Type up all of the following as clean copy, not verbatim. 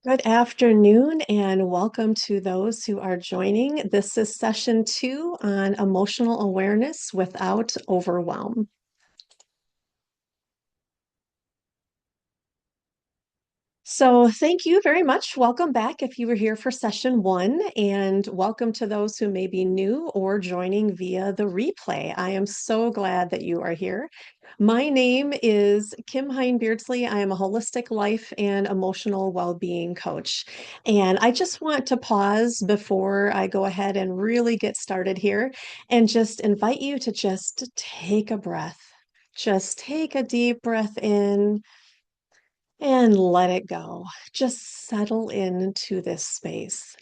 Good afternoon, and welcome to those who are joining. This is session 2 on emotional awareness without overwhelm. So, thank you very much. Welcome back if you were here for session 1, and welcome to those who may be new or joining via the replay. I am so glad that you are here. My name is Kim Hine Beardsley. I am a holistic life and emotional well-being coach. And I just want to pause before I go ahead and really get started here and just invite you to just take a breath. Just take a deep breath in and let it go. Just settle into this space.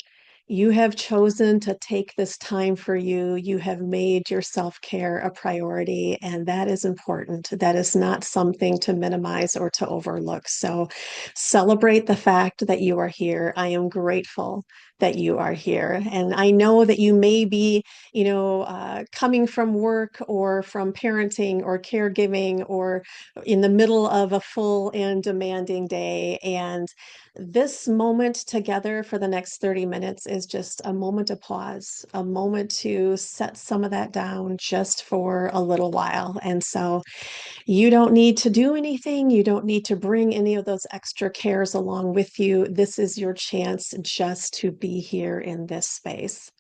You have chosen to take this time for you. You have made your self care a priority, and that is important. That is not something to minimize or to overlook. So celebrate the fact that you are here. I am grateful that you are here. And I know that you may be, coming from work or from parenting or caregiving or in the middle of a full and demanding day. And this moment together for the next 30 minutes is just a moment of pause, a moment to set some of that down just for a little while. And so you don't need to do anything. You don't need to bring any of those extra cares along with you. This is your chance just to be here in this space.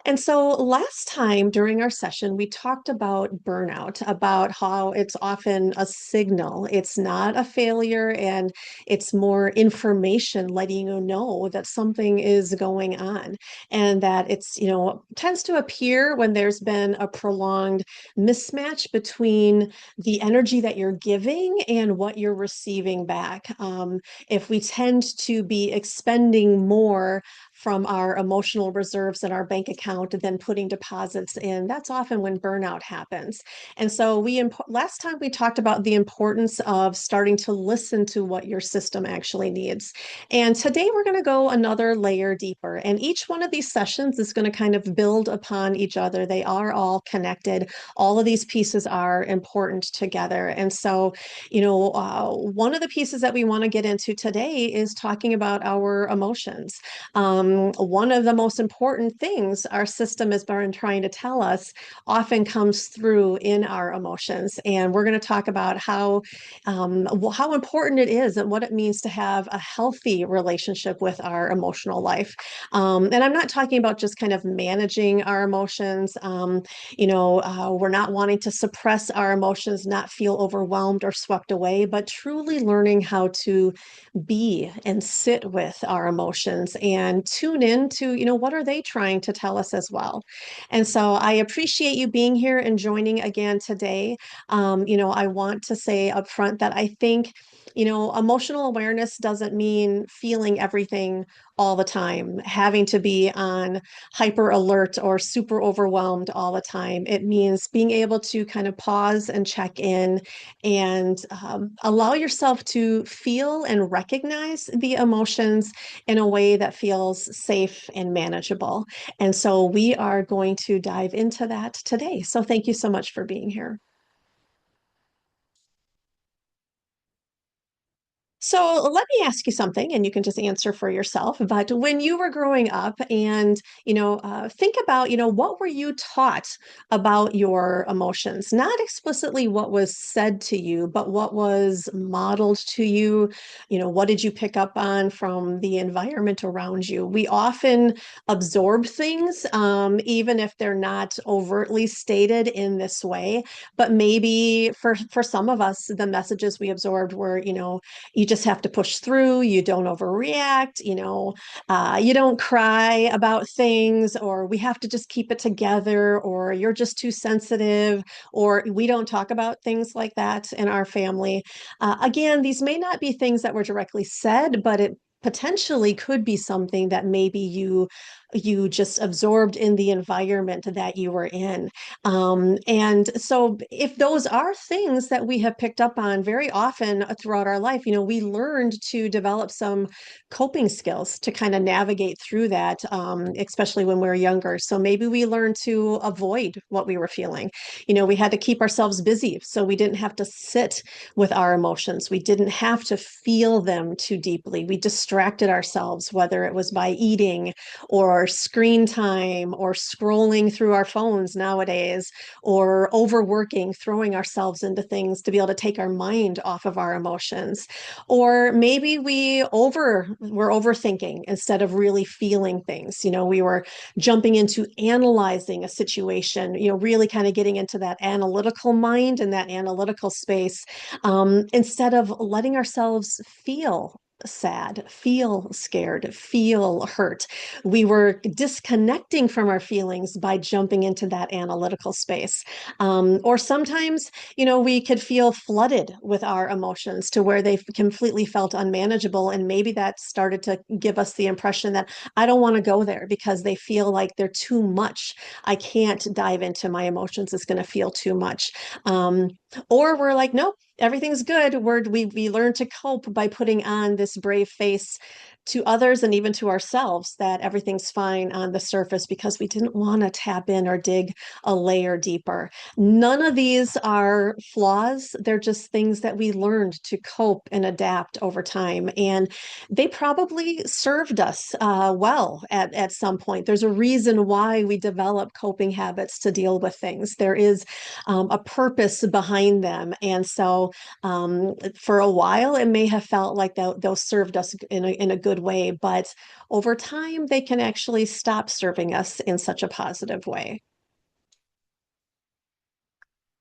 And so last time during our session, we talked about burnout, about how it's often a signal. It's not a failure, and it's more information letting you know that something is going on, and that tends to appear when there's been a prolonged mismatch between the energy that you're giving and what you're receiving back. If we tend to be expending more from our emotional reserves in our bank account than putting deposits in, that's often when burnout happens. And so last time we talked about the importance of starting to listen to what your system actually needs. And today we're going to go another layer deeper. And each one of these sessions is going to kind of build upon each other. They are all connected. All of these pieces are important together. And so, one of the pieces that we want to get into today is talking about our emotions. One of the most important things our system has been trying to tell us often comes through in our emotions. And we're going to talk about how important it is and what it means to have a healthy relationship with our emotional life. And I'm not talking about just kind of managing our emotions. We're not wanting to suppress our emotions, not feel overwhelmed or swept away, but truly learning how to be and sit with our emotions and tune in to, what are they trying to tell us as well. And so I appreciate you being here and joining again today. I want to say up front that I think, emotional awareness doesn't mean feeling everything all the time, having to be on hyper alert or super overwhelmed all the time. It means being able to kind of pause and check in and allow yourself to feel and recognize the emotions in a way that feels safe and manageable. And so we are going to dive into that today. So thank you so much for being here. So let me ask you something, and you can just answer for yourself. But when you were growing up, and think about, what were you taught about your emotions? Not explicitly what was said to you, but what was modeled to you. What did you pick up on from the environment around you? We often absorb things, even if they're not overtly stated in this way. But maybe for some of us, the messages we absorbed were, you just have to push through, you don't overreact, you don't cry about things, or we have to just keep it together, or you're just too sensitive, or we don't talk about things like that in our family. Again, these may not be things that were directly said, but it potentially could be something that maybe you you just absorbed in the environment that you were in. And so, if those are things that we have picked up on very often throughout our life, we learned to develop some coping skills to kind of navigate through that, especially when we were younger. So maybe we learned to avoid what we were feeling. We had to keep ourselves busy so we didn't have to sit with our emotions. We didn't have to feel them too deeply. We distracted ourselves, whether it was by eating or screen time or scrolling through our phones nowadays or overworking, throwing ourselves into things to be able to take our mind off of our emotions. Or maybe were overthinking instead of really feeling things. We were jumping into analyzing a situation, really kind of getting into that analytical mind and that analytical space, instead of letting ourselves feel sad, feel scared, feel hurt. We were disconnecting from our feelings by jumping into that analytical space. Or sometimes, we could feel flooded with our emotions to where they completely felt unmanageable. And maybe that started to give us the impression that I don't want to go there because they feel like they're too much. I can't dive into my emotions. It's going to feel too much. Um, or we're like, nope, everything's good. We learn to cope by putting on this brave face to others and even to ourselves that everything's fine on the surface because we didn't want to tap in or dig a layer deeper. None of these are flaws. They're just things that we learned to cope and adapt over time. And they probably served us well at some point. There's a reason why we develop coping habits to deal with things. There is a purpose behind them. And so for a while, it may have felt like those served us in a good way, but over time, they can actually stop serving us in such a positive way.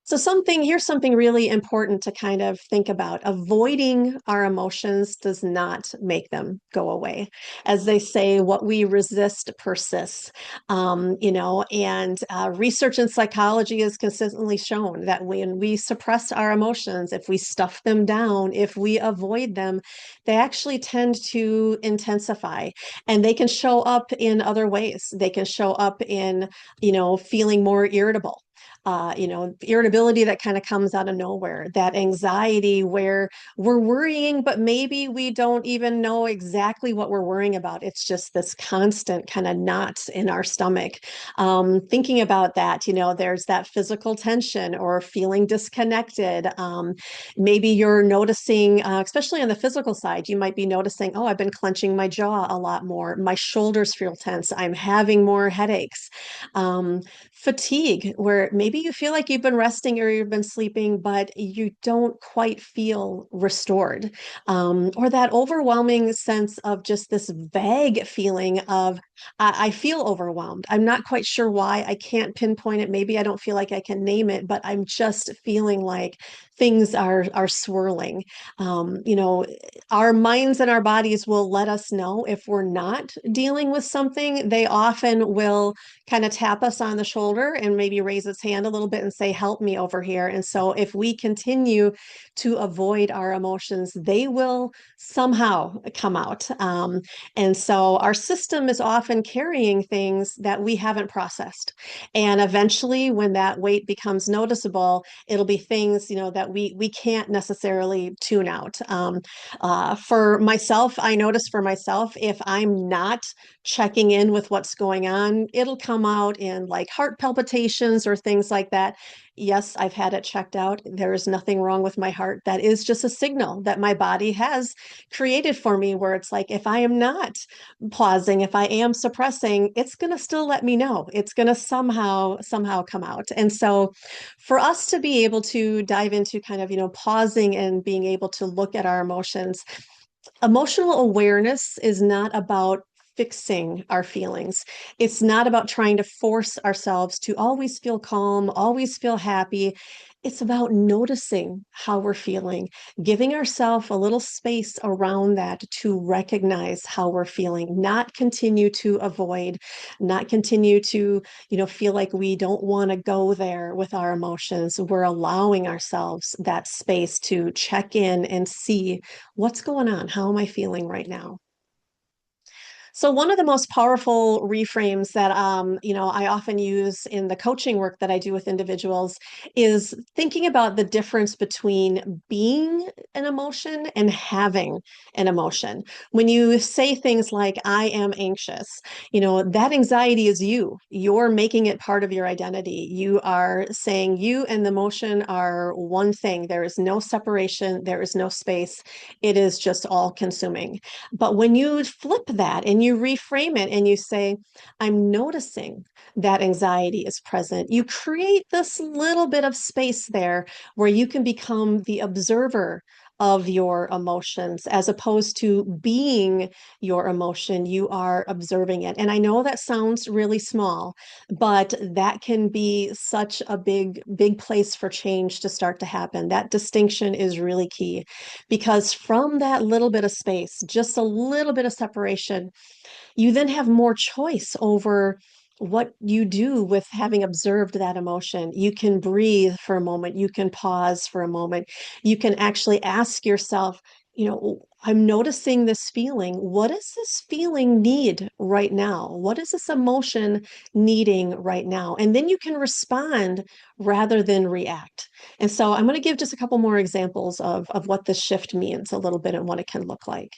So here's something really important to kind of think about. Avoiding our emotions does not make them go away. As they say, what we resist persists. And research in psychology has consistently shown that when we suppress our emotions, if we stuff them down, if we avoid them, they actually tend to intensify, and they can show up in other ways. They can show up in, feeling more irritable, irritability that kind of comes out of nowhere, that anxiety where we're worrying, but maybe we don't even know exactly what we're worrying about. It's just this constant kind of knot in our stomach. Thinking about that, there's that physical tension or feeling disconnected. Maybe you're noticing, especially on the physical side, you might be noticing, oh, I've been clenching my jaw a lot more. My shoulders feel tense. I'm having more headaches. Fatigue, where maybe you feel like you've been resting or you've been sleeping, but you don't quite feel restored. Or that overwhelming sense of just this vague feeling of, I feel overwhelmed. I'm not quite sure why. I can't pinpoint it. Maybe I don't feel like I can name it, but I'm just feeling like things are swirling. Our minds and our bodies will let us know if we're not dealing with something. They often will kind of tap us on the shoulder and maybe raise its hand a little bit and say, help me over here. And so if we continue to avoid our emotions, they will somehow come out. And so our system is often carrying things that we haven't processed. And eventually, when that weight becomes noticeable, it'll be things, that we can't necessarily tune out. For myself, I notice for myself, if I'm not checking in with what's going on, it'll come out in like heart palpitations or things like that. Yes, I've had it checked out. There is nothing wrong with my heart. That is just a signal that my body has created for me, where it's like, if I am not pausing, if I am suppressing, it's going to still let me know. It's going to somehow come out. And so for us to be able to dive into kind of, pausing and being able to look at our emotions, emotional awareness is not about fixing our feelings. It's not about trying to force ourselves to always feel calm, always feel happy. It's about noticing how we're feeling, giving ourselves a little space around that to recognize how we're feeling, not continue to avoid, not continue to, feel like we don't want to go there with our emotions. We're allowing ourselves that space to check in and see what's going on. How am I feeling right now? So one of the most powerful reframes that I often use in the coaching work that I do with individuals is thinking about the difference between being an emotion and having an emotion. When you say things like I am anxious, that anxiety is you. You're making it part of your identity. You are saying you and the emotion are one thing. There is no separation, there is no space. It is just all consuming. But when you flip that and you reframe it and you say, I'm noticing that anxiety is present, you create this little bit of space there where you can become the observer of your emotions as opposed to being your emotion. You are observing it. And I know that sounds really small, but that can be such a big place for change to start to happen. That distinction is really key because from that little bit of space, just a little bit of separation, you then have more choice over what you do with having observed that emotion. You can breathe for a moment, you can pause for a moment, you can actually ask yourself, I'm noticing this feeling. What does this feeling need right now? What is this emotion needing right now? And then you can respond rather than react. And so I'm going to give just a couple more examples of what this shift means a little bit and what it can look like.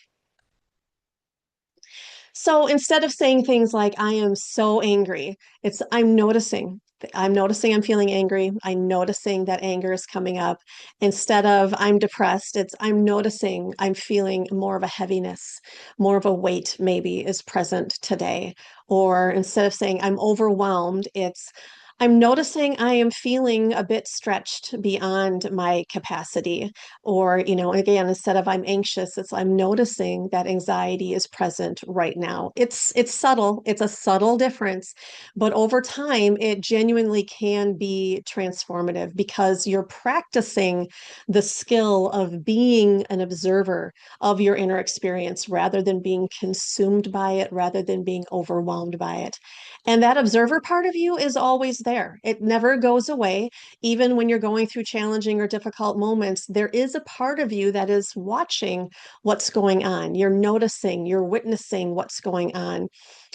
So instead of saying things like, I am so angry, it's I'm noticing. I'm noticing I'm feeling angry. I'm noticing that anger is coming up. Instead of I'm depressed, it's I'm noticing I'm feeling more of a heaviness, more of a weight maybe is present today. Or instead of saying I'm overwhelmed, it's I'm noticing I am feeling a bit stretched beyond my capacity. Or, again, instead of I'm anxious, it's I'm noticing that anxiety is present right now. It's subtle. It's a subtle difference, but over time it genuinely can be transformative because you're practicing the skill of being an observer of your inner experience rather than being consumed by it, rather than being overwhelmed by it. And that observer part of you is always there. It never goes away. Even when you're going through challenging or difficult moments, there is a part of you that is watching what's going on. You're noticing, you're witnessing what's going on.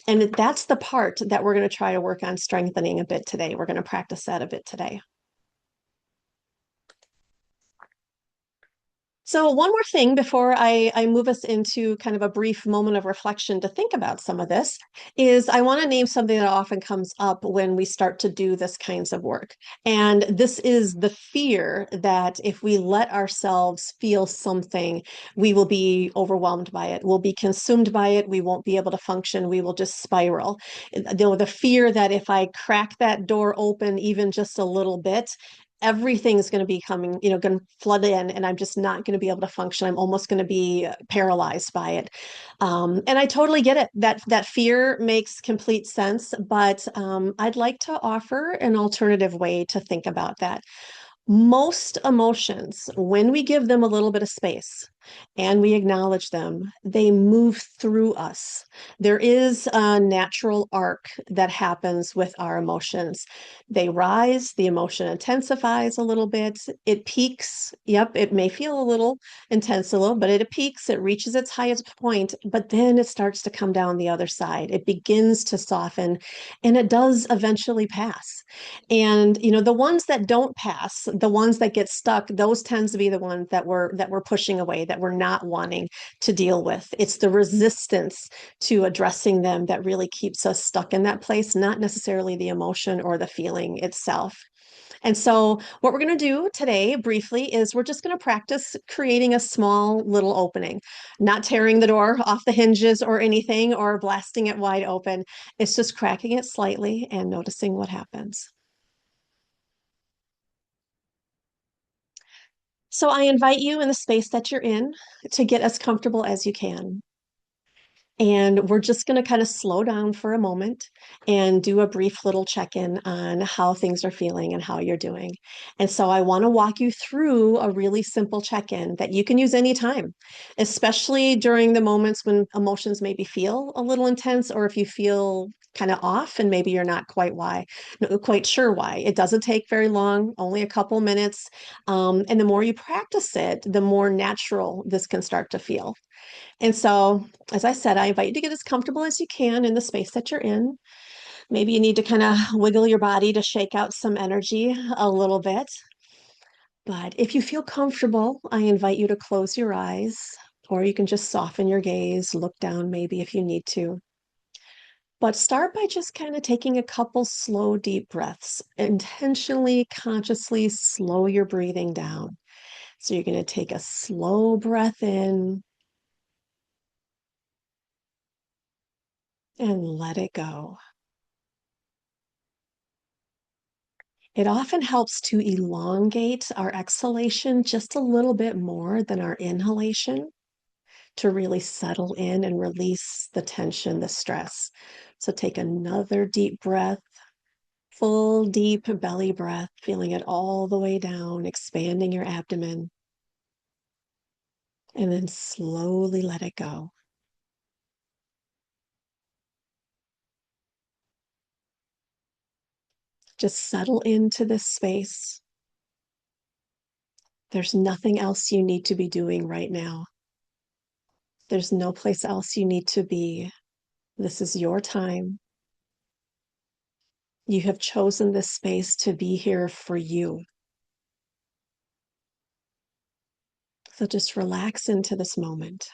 And that's the part that we're going to try to work on strengthening a bit today. We're going to practice that a bit today. So one more thing before I move us into kind of a brief moment of reflection to think about some of this is I want to name something that often comes up when we start to do this kinds of work. And this is the fear that if we let ourselves feel something, we will be overwhelmed by it. We'll be consumed by it. We won't be able to function. We will just spiral. The fear that if I crack that door open even just a little bit, everything's going to be coming, going to flood in, and I'm just not going to be able to function. I'm almost going to be paralyzed by it. And I totally get it. That fear makes complete sense, but I'd like to offer an alternative way to think about that. Most emotions, when we give them a little bit of space and we acknowledge them, they move through us. There is a natural arc that happens with our emotions. They rise, the emotion intensifies a little bit, it peaks. Yep, it may feel a little intense, a little, but it peaks, it reaches its highest point, but then it starts to come down the other side. It begins to soften, and it does eventually pass. And the ones that don't pass, the ones that get stuck, those tends to be the ones that we're pushing away, that we're not wanting to deal with. It's the resistance to addressing them that really keeps us stuck in that place, not necessarily the emotion or the feeling itself. And so, what we're going to do today, briefly, is we're just going to practice creating a small little opening, not tearing the door off the hinges or anything or blasting it wide open. It's just cracking it slightly and noticing what happens. So I invite you in the space that you're in to get as comfortable as you can. And we're just going to kind of slow down for a moment and do a brief little check in on how things are feeling and how you're doing. And so I want to walk you through a really simple check in that you can use anytime, especially during the moments when emotions maybe feel a little intense or if you feel kind of off and maybe you're not quite why no, quite sure why. It doesn't take very long, only a couple minutes. And the more you practice it, the more natural this can start to feel. And so, as I said, I invite you to get as comfortable as you can in the space that you're in. Maybe you need to kind of wiggle your body to shake out some energy a little bit. But if you feel comfortable, I invite you to close your eyes, or you can just soften your gaze, look down maybe if you need to. But start by just kind of taking a couple slow, deep breaths. Intentionally, consciously slow your breathing down. So you're going to take a slow breath in and let it go. It often helps to elongate our exhalation just a little bit more than our inhalation to really settle in and release the tension, the stress. So take another deep breath, full deep belly breath, feeling it all the way down, expanding your abdomen, and then slowly let it go. Just settle into this space. There's nothing else you need to be doing right now. There's no place else you need to be. This is your time. You have chosen this space to be here for you. So just relax into this moment.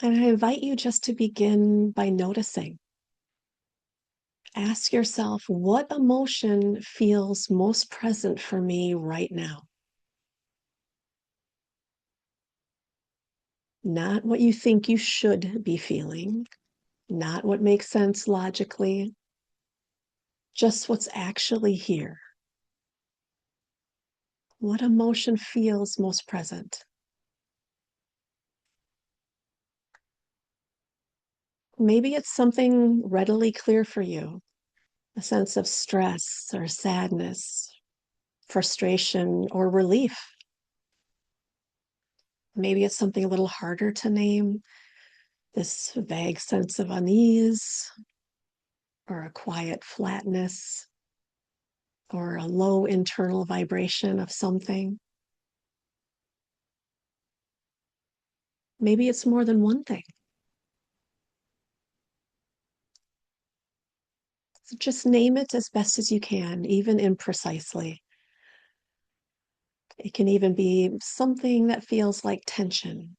And I invite you just to begin by noticing. Ask yourself, what emotion feels most present for me right now? Not what you think you should be feeling, not what makes sense logically, just what's actually here. What emotion feels most present? Maybe it's something readily clear for you, a sense of stress or sadness, frustration or relief. Maybe it's something a little harder to name, this vague sense of unease or a quiet flatness or a low internal vibration of something. Maybe it's more than one thing. So just name it as best as you can, even imprecisely. It can even be something that feels like tension,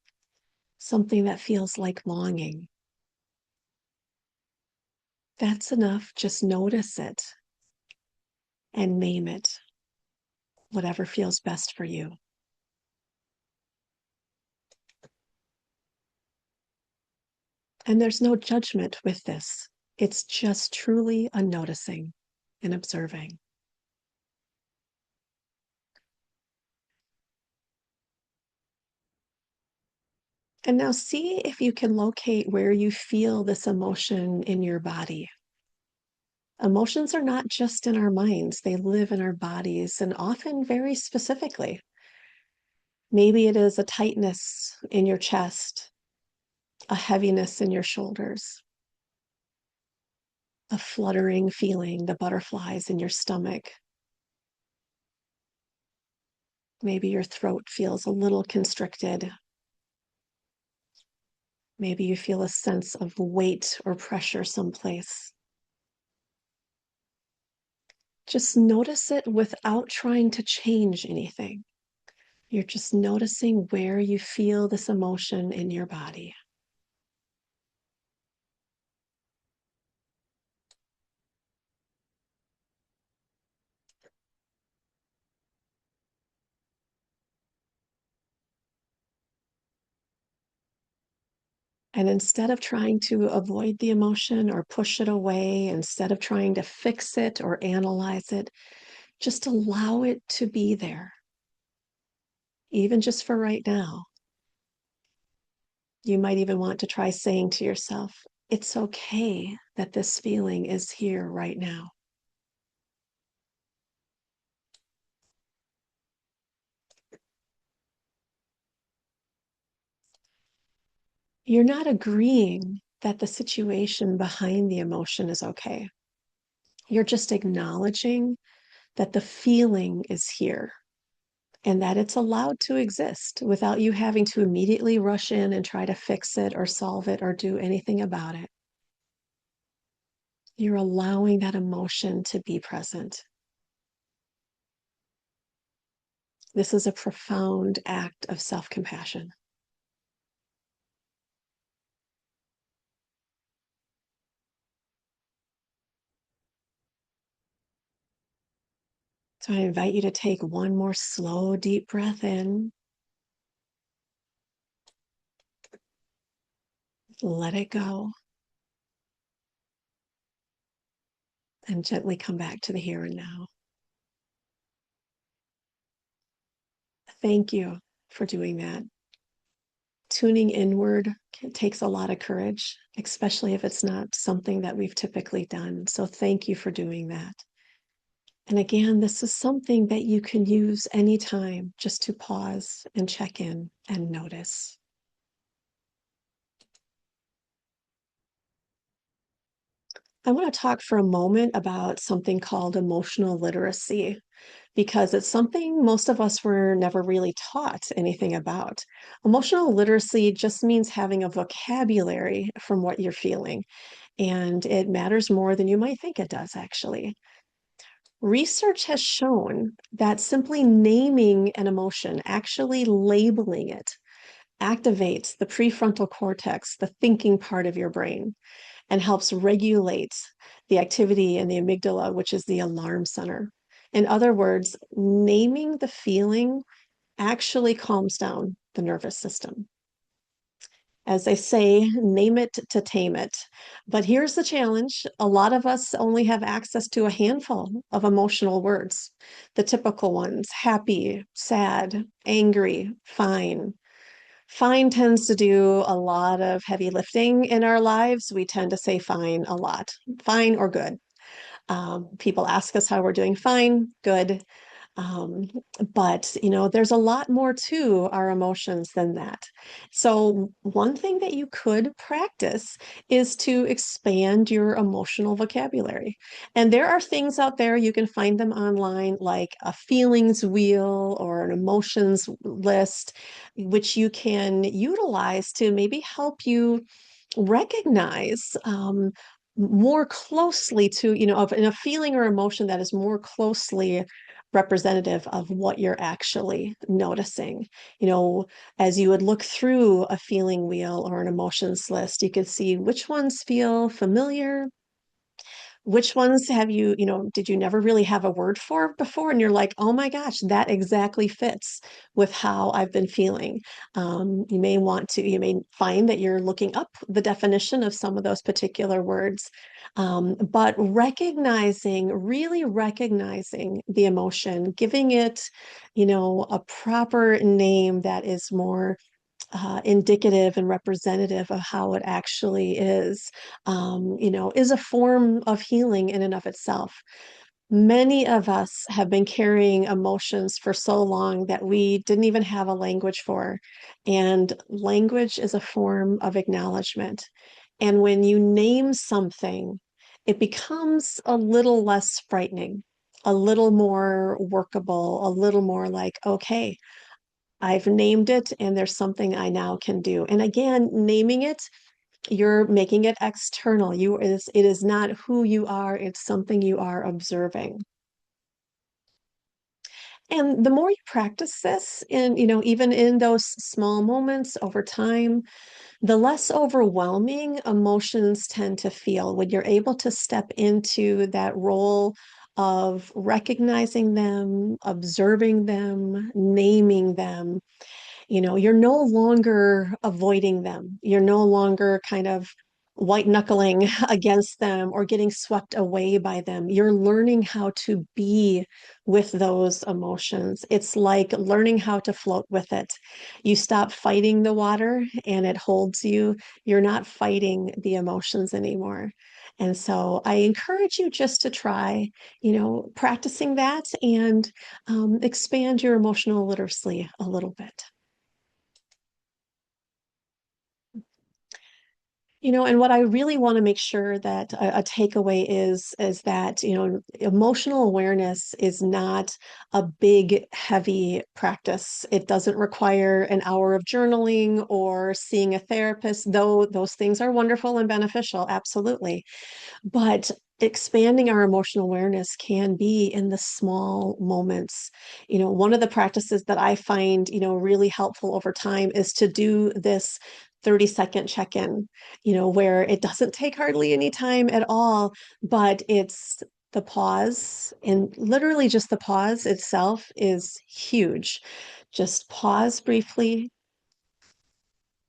something that feels like longing. That's enough. Just notice it and name it, whatever feels best for you. And there's no judgment with this. It's just truly a noticing and observing. And now see if you can locate where you feel this emotion in your body. Emotions are not just in our minds, they live in our bodies and often very specifically. Maybe it is a tightness in your chest, a heaviness in your shoulders, a fluttering feeling, the butterflies in your stomach. Maybe your throat feels a little constricted. Maybe you feel a sense of weight or pressure someplace. Just notice it without trying to change anything. You're just noticing where you feel this emotion in your body. And instead of trying to avoid the emotion or push it away, instead of trying to fix it or analyze it, just allow it to be there, even just for right now. You might even want to try saying to yourself, it's okay that this feeling is here right now. You're not agreeing that the situation behind the emotion is okay. You're just acknowledging that the feeling is here and that it's allowed to exist without you having to immediately rush in and try to fix it or solve it or do anything about it. You're allowing that emotion to be present. This is a profound act of self compassion. So I invite you to take one more slow, deep breath in, let it go, and gently come back to the here and now. Thank you for doing that. Tuning inward takes a lot of courage, especially if it's not something that we've typically done. So thank you for doing that. And again, this is something that you can use anytime just to pause and check in and notice. I want to talk for a moment about something called emotional literacy because it's something most of us were never really taught anything about. Emotional literacy just means having a vocabulary from what you're feeling, and it matters more than you might think it does, actually. Research has shown that simply naming an emotion, actually labeling it, activates the prefrontal cortex, the thinking part of your brain, and helps regulate the activity in the amygdala, which is the alarm center. In other words, naming the feeling actually calms down the nervous system. As they say, name it to tame it. But here's the challenge. A lot of us only have access to a handful of emotional words, the typical ones: happy, sad, angry, fine. Fine tends to do a lot of heavy lifting in our lives. We tend to say fine a lot, fine or good. People ask us how we're doing. Fine, good. Um, but there's a lot more to our emotions than that. So one thing that you could practice is to expand your emotional vocabulary. And there are things out there, you can find them online, like a feelings wheel or an emotions list, which you can utilize to maybe help you recognize more closely to, of in a feeling or emotion that is more closely representative of what you're actually noticing. You know, as you would look through a feeling wheel or an emotions list, you could see which ones feel familiar, which ones have you, did you never really have a word for before? And you're like, oh my gosh, that exactly fits with how I've been feeling. You may find that you're looking up the definition of some of those particular words. But really recognizing the emotion, giving it, a proper name that is more indicative and representative of how it actually is a form of healing in and of itself. Many of us have been carrying emotions for so long that we didn't even have a language for. And language is a form of acknowledgement. And when you name something, it becomes a little less frightening, a little more workable, a little more like, okay, I've named it and there's something I now can do. And again, naming it, you're making it external. It is not who you are, it's something you are observing. And the more you practice this even in those small moments over time, the less overwhelming emotions tend to feel when you're able to step into that role of recognizing them, observing them, naming them. You're no longer avoiding them. You're no longer kind of white knuckling against them or getting swept away by them. You're learning how to be with those emotions. It's like learning how to float with it. You stop fighting the water and it holds you. You're not fighting the emotions anymore. And so I encourage you just to try, practicing that and expand your emotional literacy a little bit. And what I really want to make sure that a takeaway is that, emotional awareness is not a big, heavy practice. It doesn't require an hour of journaling or seeing a therapist, though those things are wonderful and beneficial, absolutely. But expanding our emotional awareness can be in the small moments. One of the practices that I find, really helpful over time is to do this 30-second check-in, where it doesn't take hardly any time at all, but it's the pause, and literally just the pause itself is huge. Just pause briefly,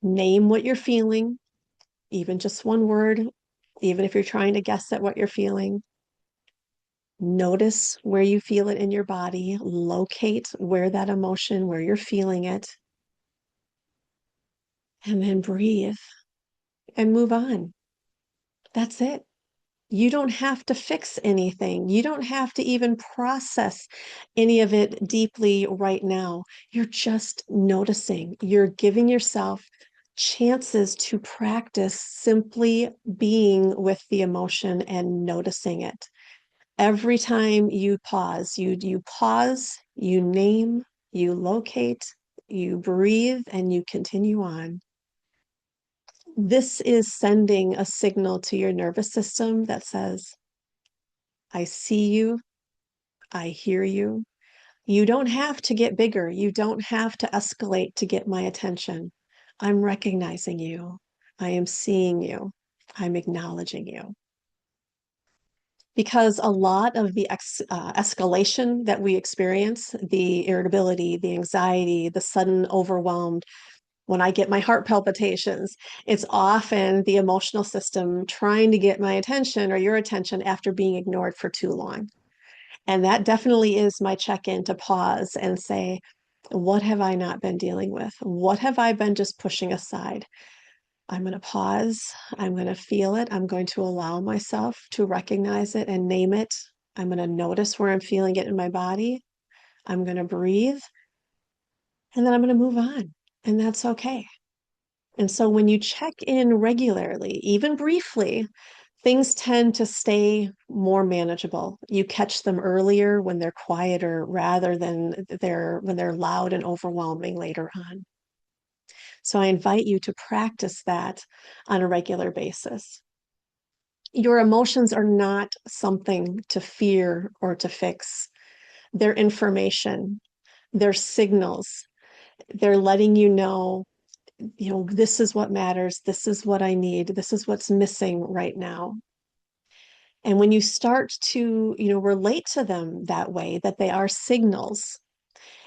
name what you're feeling, even just one word, even if you're trying to guess at what you're feeling. Notice where you feel it in your body, locate where that emotion, where you're feeling it, and then breathe and move on. That's it. You don't have to fix anything. You don't have to even process any of it deeply right now. You're just noticing. You're giving yourself chances to practice simply being with the emotion and noticing it. Every time you pause, you pause, you name, you locate, you breathe, and you continue on. This is sending a signal to your nervous system that says, I see you, I hear you. You don't have to get bigger. You don't have to escalate to get my attention. I'm recognizing you. I am seeing you. I'm acknowledging you. Because a lot of the escalation that we experience, the irritability, the anxiety, the sudden overwhelm, when I get my heart palpitations, it's often the emotional system trying to get my attention or your attention after being ignored for too long. And that definitely is my check in to pause and say, what have I not been dealing with? What have I been just pushing aside? I'm going to pause. I'm going to feel it. I'm going to allow myself to recognize it and name it. I'm going to notice where I'm feeling it in my body. I'm going to breathe and then I'm going to move on. And that's okay. And so when you check in regularly, even briefly, things tend to stay more manageable. You catch them earlier when they're quieter rather than when they're loud and overwhelming later on. So I invite you to practice that on a regular basis. Your emotions are not something to fear or to fix. They're information, they're signals. They're letting you know, this is what matters. This is what I need. This is what's missing right now. And when you start to, relate to them that way, that they are signals,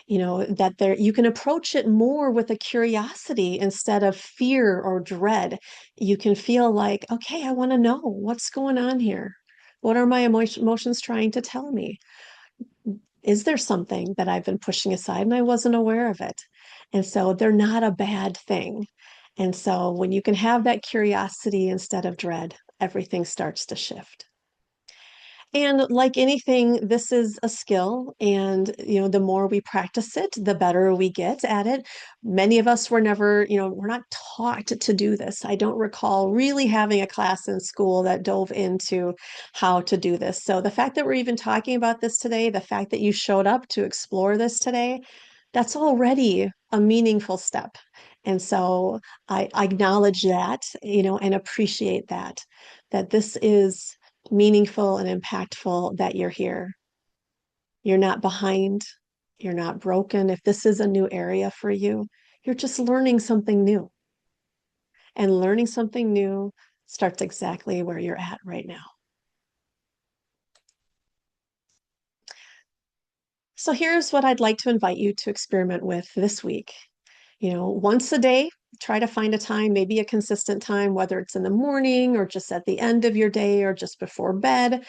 that you can approach it more with a curiosity instead of fear or dread. You can feel like, okay, I want to know what's going on here. What are my emotions trying to tell me? Is there something that I've been pushing aside and I wasn't aware of it? And so they're not a bad thing. And so when you can have that curiosity instead of dread, everything starts to shift. And like anything, this is a skill. And, the more we practice it, the better we get at it. Many of us were never, we're not taught to do this. I don't recall really having a class in school that dove into how to do this. So the fact that we're even talking about this today, the fact that you showed up to explore this today, that's already a meaningful step. And so I acknowledge that, and appreciate that this is meaningful and impactful that you're here. You're not behind. You're not broken. If this is a new area for you, you're just learning something new. And learning something new starts exactly where you're at right now. So here's what I'd like to invite you to experiment with this week. Once a day, try to find a time, maybe a consistent time, whether it's in the morning or just at the end of your day or just before bed.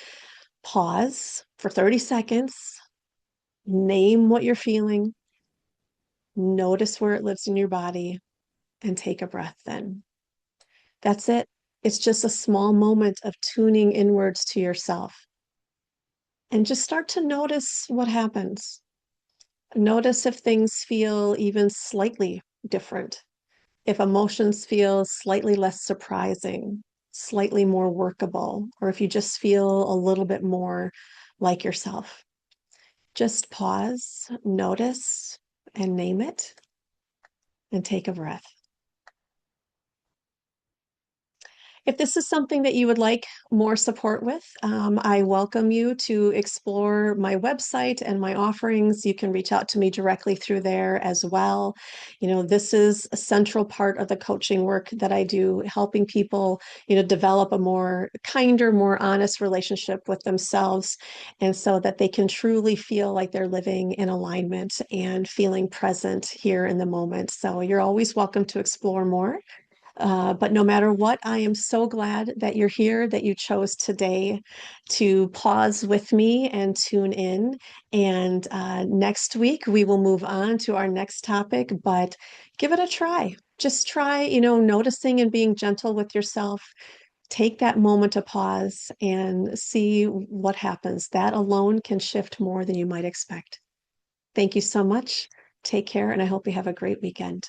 Pause for 30 seconds, name what you're feeling, notice where it lives in your body, and take a breath then. That's it. It's just a small moment of tuning inwards to yourself. And just start to notice what happens. Notice if things feel even slightly different. if emotions feel slightly less surprising, slightly more workable, or if you just feel a little bit more like yourself. Just pause, notice, and name it, and take a breath. If this is something that you would like more support with, I welcome you to explore my website and my offerings. You can reach out to me directly through there as well. You know, this is a central part of the coaching work that I do, helping people, develop a more kinder, more honest relationship with themselves, and so that they can truly feel like they're living in alignment and feeling present here in the moment. So you're always welcome to explore more. But no matter what, I am so glad that you're here, that you chose today to pause with me and tune in. And next week, we will move on to our next topic, but give it a try. Just try, noticing and being gentle with yourself. Take that moment to pause and see what happens. That alone can shift more than you might expect. Thank you so much. Take care, and I hope you have a great weekend.